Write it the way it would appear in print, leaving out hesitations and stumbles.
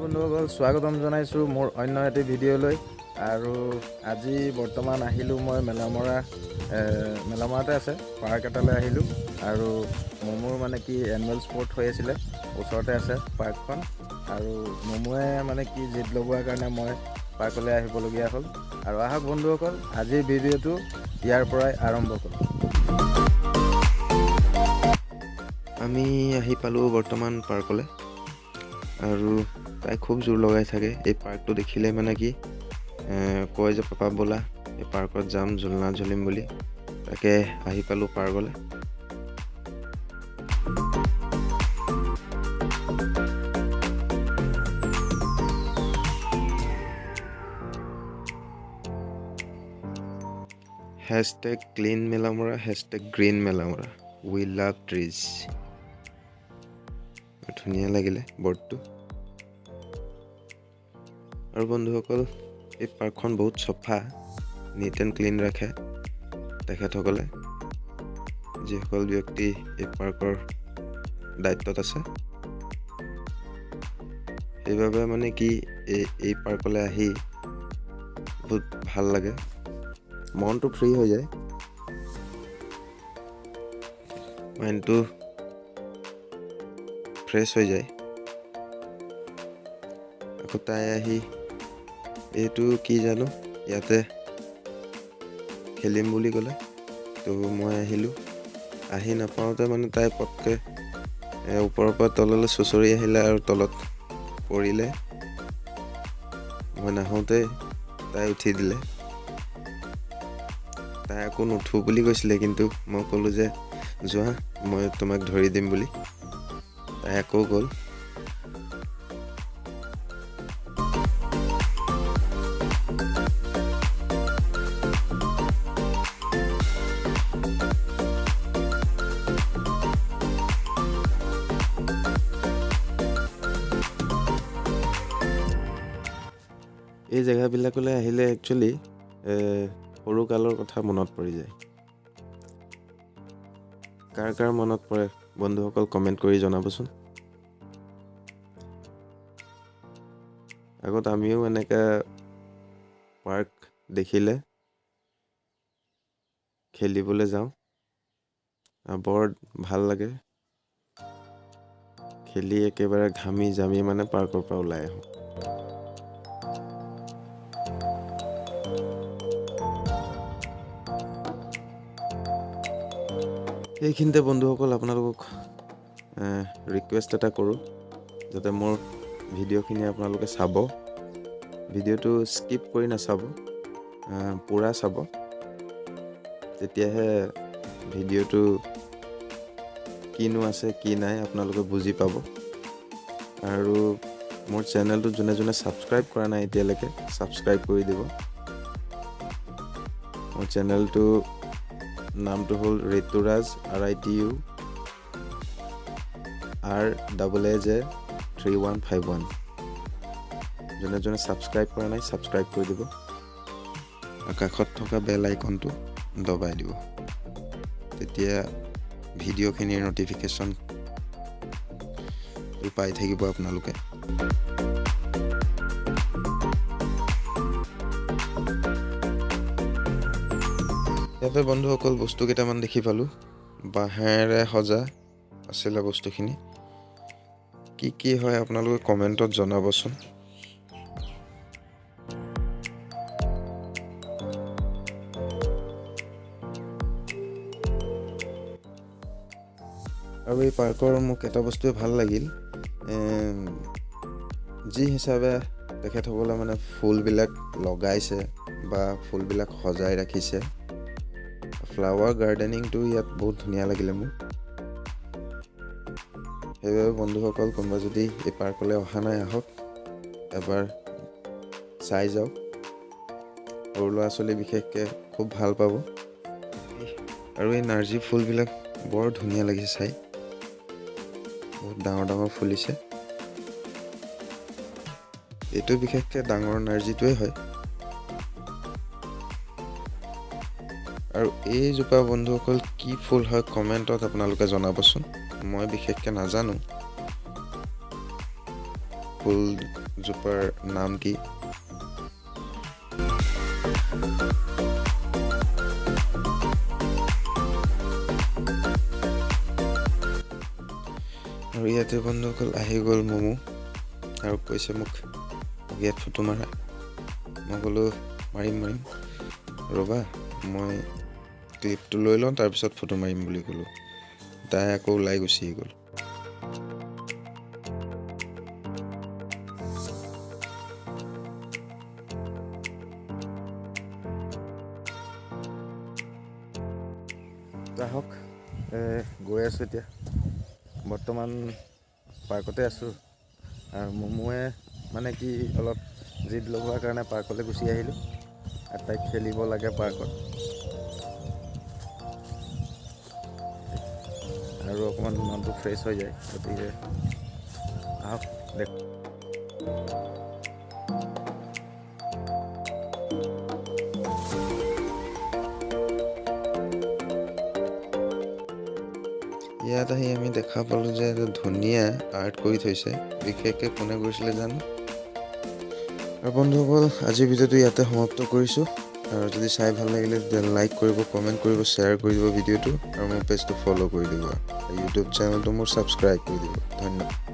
বন্ধুসকল স্বাগতম জনাইছোঁ মোৰ অন্য এটি ভিডিঅ'লৈ। আৰু আজি বৰ্তমান আহিলোঁ মই মেলামৰাতে আছে পাৰ্ক এটালৈ আহিলোঁ। আৰু মোৰ মানে কি এনুৱেল স্পৰ্ট হৈ আছিলে, ওচৰতে আছে পাৰ্কখন। আৰু মমোৱে মানে কি জিদ লগোৱাৰ কাৰণে মই পাৰ্কলৈ আহিবলগীয়া হ'ল। আৰু আহক বন্ধুসকল, আজিৰ ভিডিঅ'টো ইয়াৰ পৰাই আৰম্ভ কৰোঁ। আমি আহি পালোঁ বৰ্তমান পাৰ্কলৈ। আৰু তাই খুব জোৰ লগাই থাকে এই পাৰ্কটো দেখিলে, মানে কি কয় যে পাপা ব'লা এই পাৰ্কত যাম, ঝুলনা ঝুলিম বুলি। তাকে আহি পালোঁ পাৰ্কলৈ। Hashtag clean Melamara, hashtag green Melamara, we love trees. ধুনীয়া লাগিলে বৰ্ডটো। আৰু বন্ধুসকল, এই পাৰ্কখন বহুত চফা, নিট এণ্ড ক্লিন ৰাখে তেখেতসকলে, যিসকল ব্যক্তি এই পাৰ্কৰ দায়িত্বত আছে। সেইবাবে মানে কি এই পাৰ্কলৈ আহি বহুত ভাল লাগে, মনটো ফ্ৰী হৈ যায়, মাইণ্ডটো ফ্ৰেছ হৈ যায়। আকৌ তাই আহি এইটো কি জানো ইয়াতে খেলিম বুলি ক'লে, তো মই আহিলোঁ। আহি নাপাওঁতে মানে তাই পটকৈ ওপৰৰ পৰা তললৈ চুঁচৰি আহিলে আৰু তলত পৰিলে। মই নাহোঁতে তাই উঠি দিলে। তাই আকৌ নুঠো বুলি কৈছিলে, কিন্তু মই ক'লোঁ যে যোৱা, মই তোমাক ধৰি দিম বুলি। তাই আকৌ গ'ল। এই জেগাবিলাকলৈ আহিলে একচুৱেলি সৰুকালৰ কথা মনত পৰি যায়। কাৰ কাৰ মনত পৰে বন্ধুসকল কমেণ্ট কৰি জনাবচোন। আগত আমিও এনেকৈ পাৰ্ক দেখিলে খেলিবলৈ যাওঁ, বৰ ভাল লাগে। খেলি একেবাৰে ঘামি জামি মানে পাৰ্কৰ পৰা ওলাই আহোঁ। এইখিনিতে বন্ধুসকল আপোনালোকক ৰিকুৱেষ্ট এটা কৰোঁ, যাতে মোৰ ভিডিঅ'খিনি আপোনালোকে চাব। ভিডিঅ'টো স্কিপ কৰি নাচাব, পূৰা চাব, তেতিয়াহে ভিডিঅ'টো কিনো আছে কি নাই আপোনালোকে বুজি পাব। আৰু মোৰ চেনেলটো যোনে যোনে ছাবস্ক্ৰাইব কৰা নাই এতিয়ালৈকে, ছাবস্ক্ৰাইব কৰি দিব। মোৰ চেনেলটো নামটো হ'ল ঋতুৰাজ RITURAJ3151। যোনে যোনে ছাবস্ক্ৰাইব কৰা নাই ছাবস্ক্ৰাইব কৰি দিব, আৰু কাষত থকা বেল আইকনটো দবাই দিব, তেতিয়া ভিডিঅ'খিনিৰ ন'টিফিকেশ্যন পাই থাকিব আপোনালোকে। ইয়াতে বন্ধুসকল বস্তু কেইটামান দেখি পালোঁ, বাঁহেৰে সজা আছিলে বস্তুখিনি। কি হয় আপোনালোকে কমেণ্টত জনাবচোন। আৰু এই পাৰ্কৰ মোক এটা বস্তুৱে ভাল লাগিল, যি হিচাপে তেখেতসকলে মানে ফুলবিলাক লগাইছে বা ফুলবিলাক সজাই ৰাখিছে। ফ্লাৱাৰ গাৰ্ডেনিংটো ইয়াত বহুত ধুনীয়া লাগিলে মোৰ। সেইবাবে বন্ধুসকল, কোনোবা যদি এই পাৰ্কলৈ অহা নাই, আহক এবাৰ চাই যাওক। সৰু ল'ৰা ছোৱালী বিশেষকৈ খুব ভাল পাব। আৰু এই নাৰ্জী ফুলবিলাক বৰ ধুনীয়া লাগিছে চাই, বহুত ডাঙৰ ডাঙৰ ফুলিছে। এইটো বিশেষকৈ ডাঙৰ নাৰ্জীটোৱে হয়। আৰু এইজোপা বন্ধুসকল কি ফুল হয় কমেণ্টত আপোনালোকে জনাবচোন। মই বিশেষকৈ নাজানো ফুলজোপাৰ নাম কি। আৰু ইয়াতে বন্ধুসকল আহি গ'ল মমো আৰু কৈছে মোক ইয়াত ফটো মাৰা। মই ক'লো মাৰিম ৰ'বা, মই ক্লিপটো লৈ লওঁ তাৰপিছত ফটো মাৰিম বুলি ক'লোঁ। তাই আকৌ ওলাই গুচি গ'ল। আহক গৈ আছোঁ এতিয়া, বৰ্তমান পাৰ্কতে আছোঁ। আৰু মমোৱে মানে কি অলপ জিদ লগোৱাৰ কাৰণে পাৰ্কলৈ গুচি আহিলোঁ। আৰু তাইক খেলিব লাগে পাৰ্কত, আৰু অকণমান মনটো ফ্ৰেছ হৈ যায়। গতিকে আহক দেখ। ইয়াত আহি আমি দেখা পালোঁ যে এটা ধুনীয়া আৰ্ট কৰি থৈছে, বিশেষকৈ কোনে কৰিছিলে জানো। আৰু বন্ধুসকল আজিৰ ভিডিঅ'টো ইয়াতে সমাপ্ত কৰিছোঁ। আৰু যদি চাই ভাল লাগিলে তেতিয়া লাইক কৰিব, কমেণ্ট কৰিব, শ্বেয়াৰ কৰি দিব ভিডিঅ'টো, আৰু মোৰ পেজটো ফ'ল' কৰি দিব। ইউটিউব চেনেলটো মোৰ ছাবস্ক্ৰাইব কৰি দিব। ধন্যবাদ।